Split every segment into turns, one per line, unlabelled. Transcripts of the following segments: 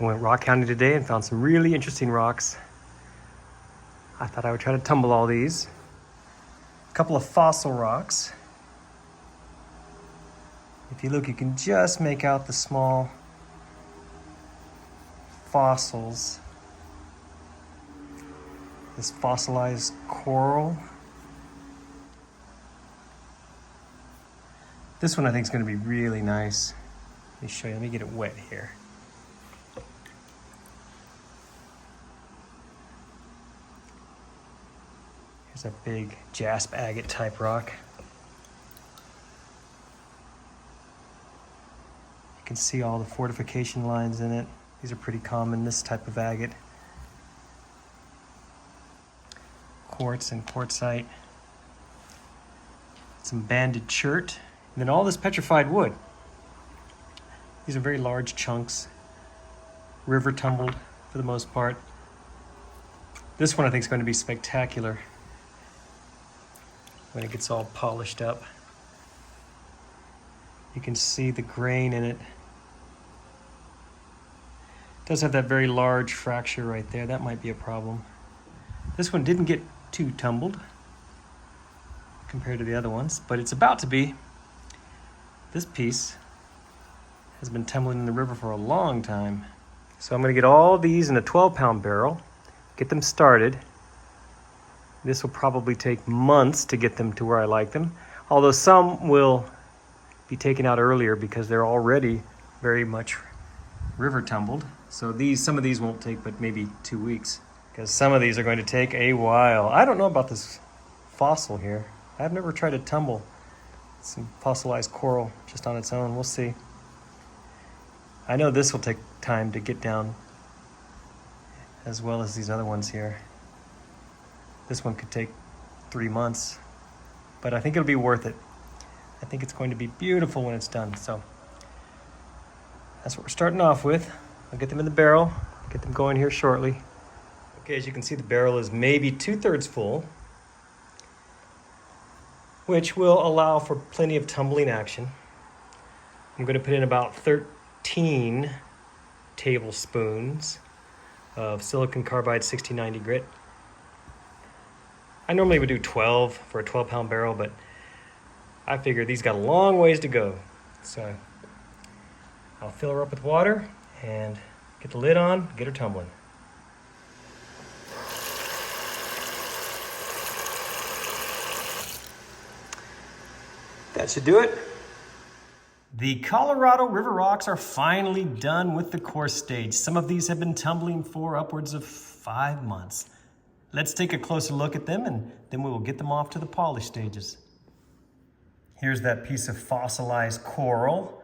I went rock counting today and found some really interesting rocks. I thought I would try to tumble all these. A couple of fossil rocks. If you look, you can just make out the small fossils. This fossilized coral. This one I think is going to be really nice. Let me show you. Let me get it wet here. Here's a big jasp agate type rock. You can see all the fortification lines in it. These are pretty common, this type of agate. Quartz and quartzite. Some banded chert. And then all this petrified wood. These are very large chunks. River tumbled for the most part. This one I think is going to be spectacular when it gets all polished up. You can see the grain in it. It does have that very large fracture right there. That might be a problem. This one didn't get too tumbled compared to the other ones, but it's about to be. This piece has been tumbling in the river for a long time. So I'm going to get all these in a 12-pound barrel, get them started. This will probably take months to get them to where I like them, although some will be taken out earlier because they're already very much river tumbled. So some of these won't take but maybe 2 weeks, because some of these are going to take a while. I don't know about this fossil here. I've never tried to tumble some fossilized coral just on its own. We'll see. I know this will take time to get down, as well as these other ones here. This one could take 3 months, but I think it'll be worth it. I think it's going to be beautiful when it's done. So that's what we're starting off with. I'll get them in the barrel, get them going here shortly. Okay, as you can see, the barrel is maybe 2/3 full, which will allow for plenty of tumbling action. I'm going to put in about 13 tablespoons of silicon carbide 6090 grit. I normally would do 12 for a 12-pound barrel, but I figure these got a long ways to go. So I'll fill her up with water and get the lid on, get her tumbling. That should do it. The Colorado River rocks are finally done with the course stage. Some of these have been tumbling for upwards of 5 months. Let's take a closer look at them, and then we will get them off to the polish stages. Here's that piece of fossilized coral.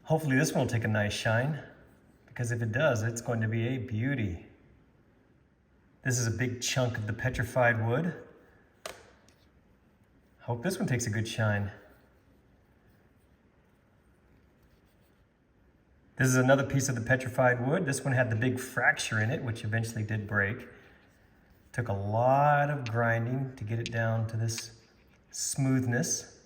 Hopefully this one will take a nice shine, because if it does, it's going to be a beauty. This is a big chunk of the petrified wood. Hope this one takes a good shine. This is another piece of the petrified wood. This one had the big fracture in it, which eventually did break. Took a lot of grinding to get it down to this smoothness.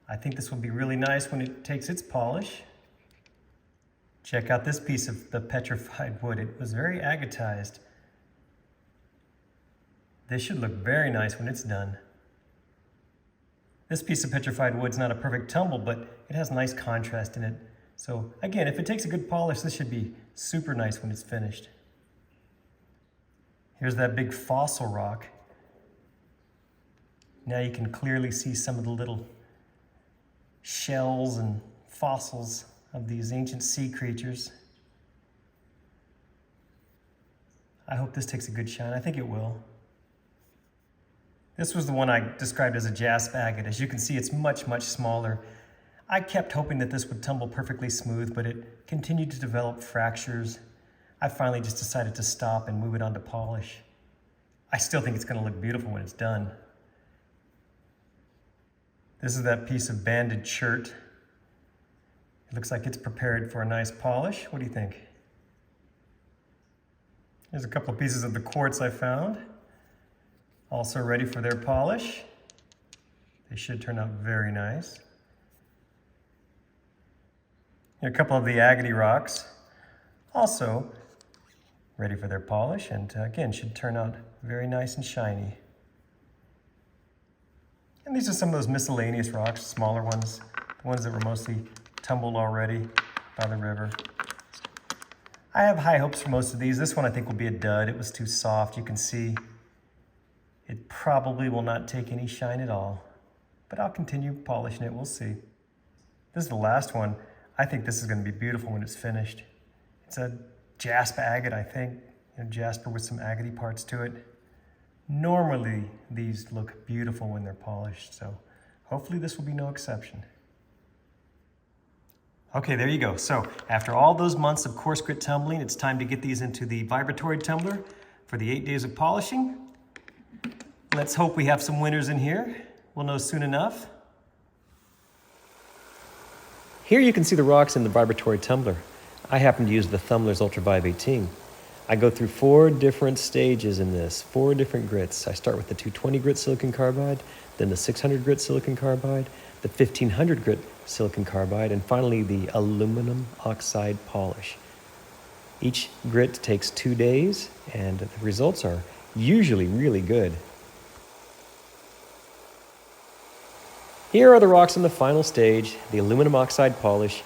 I think this will be really nice when it takes its polish. Check out this piece of the petrified wood. It was very agatized. This should look very nice when it's done. This piece of petrified wood's not a perfect tumble, but it has nice contrast in it. So again, if it takes a good polish, this should be super nice when it's finished. Here's that big fossil rock. Now you can clearly see some of the little shells and fossils of these ancient sea creatures. I hope this takes a good shine. I think it will. This was the one I described as a jasp agate. As you can see, it's much, much smaller. I kept hoping that this would tumble perfectly smooth, but it continued to develop fractures. I finally just decided to stop and move it on to polish. I still think it's going to look beautiful when it's done. This is that piece of banded chert. It looks like it's prepared for a nice polish. What do you think? There's a couple of pieces of the quartz I found, also ready for their polish. They should turn out very nice. A couple of the agate rocks, Also ready for their polish, and again, should turn out very nice and shiny. And these are some of those miscellaneous rocks, smaller ones, the ones that were mostly tumbled already by the river. I have high hopes for most of these. This one I think will be a dud. It was too soft. You can see it probably will not take any shine at all, but I'll continue polishing it. We'll see. This is the last one. I think this is going to be beautiful when it's finished. It's a jasper agate, I think. Jasper with some agate parts to it. Normally, these look beautiful when they're polished, so hopefully this will be no exception. Okay, there you go. So after all those months of coarse grit tumbling, it's time to get these into the vibratory tumbler for the 8 days of polishing. Let's hope we have some winners in here. We'll know soon enough. Here you can see the rocks in the vibratory tumbler. I happen to use the Thumbler's Ultra Vibe 18. I go through 4 different stages in this, 4 different grits. I start with the 220 grit silicon carbide, then the 600 grit silicon carbide, the 1500 grit silicon carbide, and finally the aluminum oxide polish. Each grit takes 2 days, and the results are usually really good. Here are the rocks in the final stage, the aluminum oxide polish.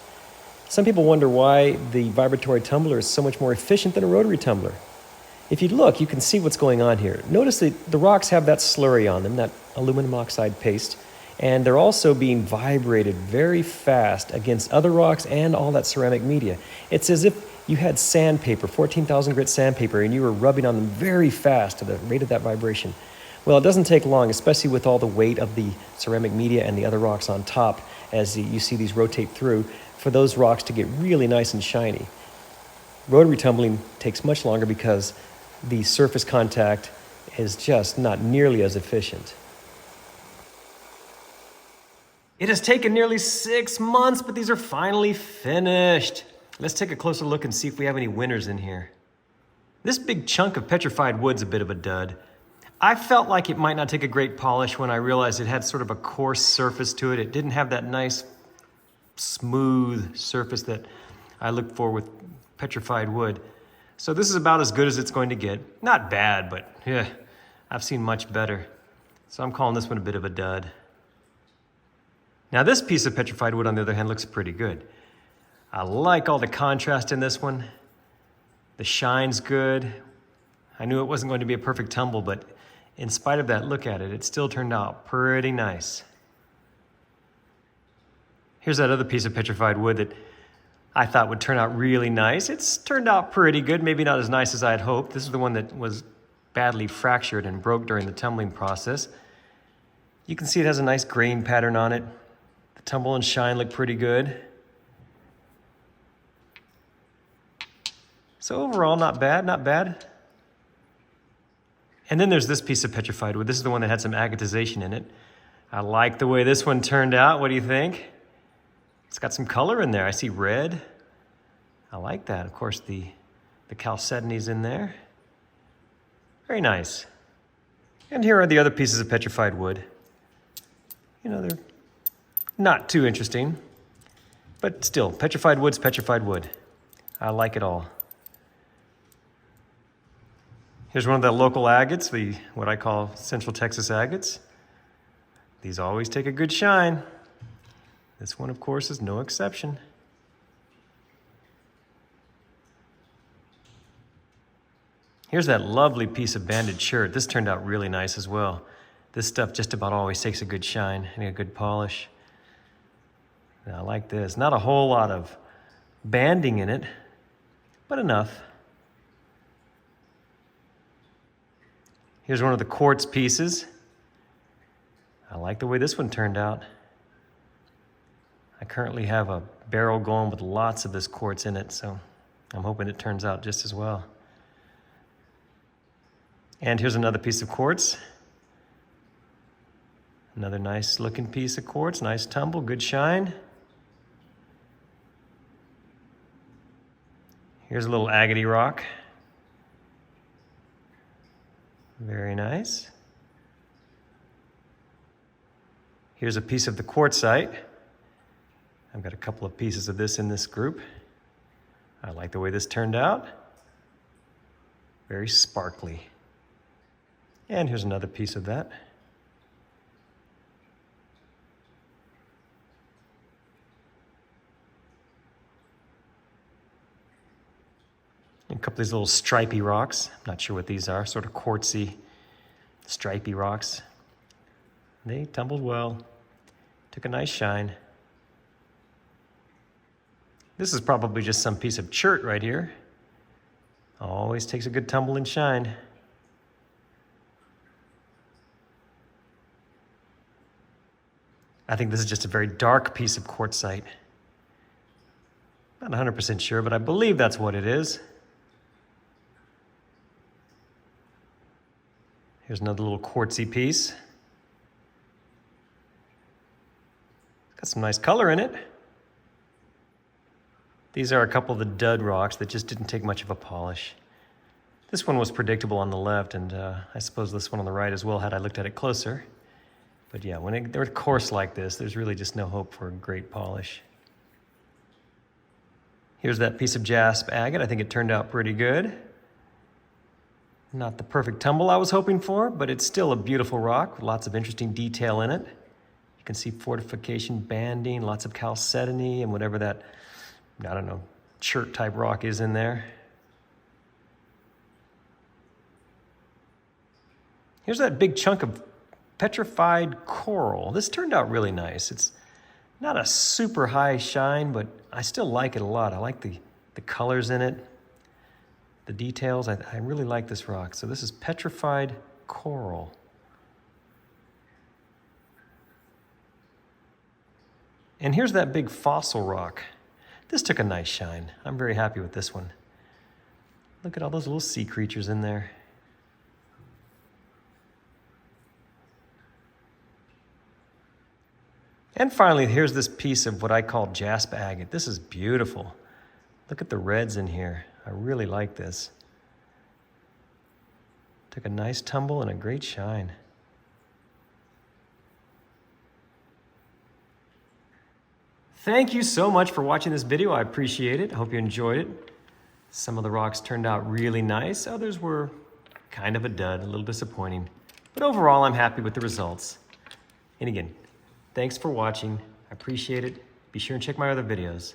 Some people wonder why the vibratory tumbler is so much more efficient than a rotary tumbler. If you look, you can see what's going on here. Notice that the rocks have that slurry on them, that aluminum oxide paste, and they're also being vibrated very fast against other rocks and all that ceramic media. It's as if you had sandpaper, 14,000 grit sandpaper, and you were rubbing on them very fast to the rate of that vibration. Well, it doesn't take long, especially with all the weight of the ceramic media and the other rocks on top, as you see these rotate through, for those rocks to get really nice and shiny. Rotary tumbling takes much longer because the surface contact is just not nearly as efficient. It has taken nearly 6 months, but these are finally finished. Let's take a closer look and see if we have any winners in here. This big chunk of petrified wood's a bit of a dud. I felt like it might not take a great polish when I realized it had sort of a coarse surface to it. It didn't have that nice, smooth surface that I look for with petrified wood. So this is about as good as it's going to get. Not bad, but yeah, I've seen much better. So I'm calling this one a bit of a dud. Now this piece of petrified wood, on the other hand, looks pretty good. I like all the contrast in this one. The shine's good. I knew it wasn't going to be a perfect tumble, but in spite of that, look at it. It still turned out pretty nice. Here's that other piece of petrified wood that I thought would turn out really nice. It's turned out pretty good, maybe not as nice as I had hoped. This is the one that was badly fractured and broke during the tumbling process. You can see it has a nice grain pattern on it. The tumble and shine look pretty good. So overall, not bad, not bad. And then there's this piece of petrified wood. This is the one that had some agatization in it. I like the way this one turned out. What do you think? It's got some color in there. I see red. I like that. Of course, the chalcedony's in there. Very nice. And here are the other pieces of petrified wood. You know, they're not too interesting, but still, petrified wood's petrified wood. I like it all. Here's one of the local agates, what I call Central Texas agates. These always take a good shine. This one, of course, is no exception. Here's that lovely piece of banded shirt. This turned out really nice as well. This stuff just about always takes a good shine and a good polish. And I like this. Not a whole lot of banding in it, but enough. Here's one of the quartz pieces. I like the way this one turned out. I currently have a barrel going with lots of this quartz in it, so I'm hoping it turns out just as well. And here's another piece of quartz. Another nice looking piece of quartz, nice tumble, good shine. Here's a little agate rock. Very nice. Here's a piece of the quartzite. I've got a couple of pieces of this in this group. I like the way this turned out. Very sparkly. And here's another piece of that. And a couple of these little stripy rocks. I'm not sure what these are, sort of quartzy, stripy rocks. They tumbled well, took a nice shine. This is probably just some piece of chert right here. Always takes a good tumble and shine. I think this is just a very dark piece of quartzite. Not 100% sure, but I believe that's what it is. Here's another little quartzy piece. Got some nice color in it. These are a couple of the dud rocks that just didn't take much of a polish. This one was predictable on the left, and I suppose this one on the right as well had I looked at it closer. But yeah, when they're coarse like this, there's really just no hope for a great polish. Here's that piece of jasp agate. I think it turned out pretty good. Not the perfect tumble I was hoping for, but it's still a beautiful rock with lots of interesting detail in it. You can see fortification banding, lots of chalcedony, and whatever that, I don't know, chert type rock is in there. Here's that big chunk of petrified coral. This turned out really nice. It's not a super high shine, but I still like it a lot. I like the colors in it, the details. I really like this rock. So this is petrified coral. And here's that big fossil rock. This took a nice shine. I'm very happy with this one. Look at all those little sea creatures in there. And finally, here's this piece of what I call jasp agate. This is beautiful. Look at the reds in here. I really like this. Took a nice tumble and a great shine. Thank you so much for watching this video. I appreciate it. I hope you enjoyed it. Some of the rocks turned out really nice. Others were kind of a dud, a little disappointing. But overall, I'm happy with the results. And again, thanks for watching. I appreciate it. Be sure and check my other videos.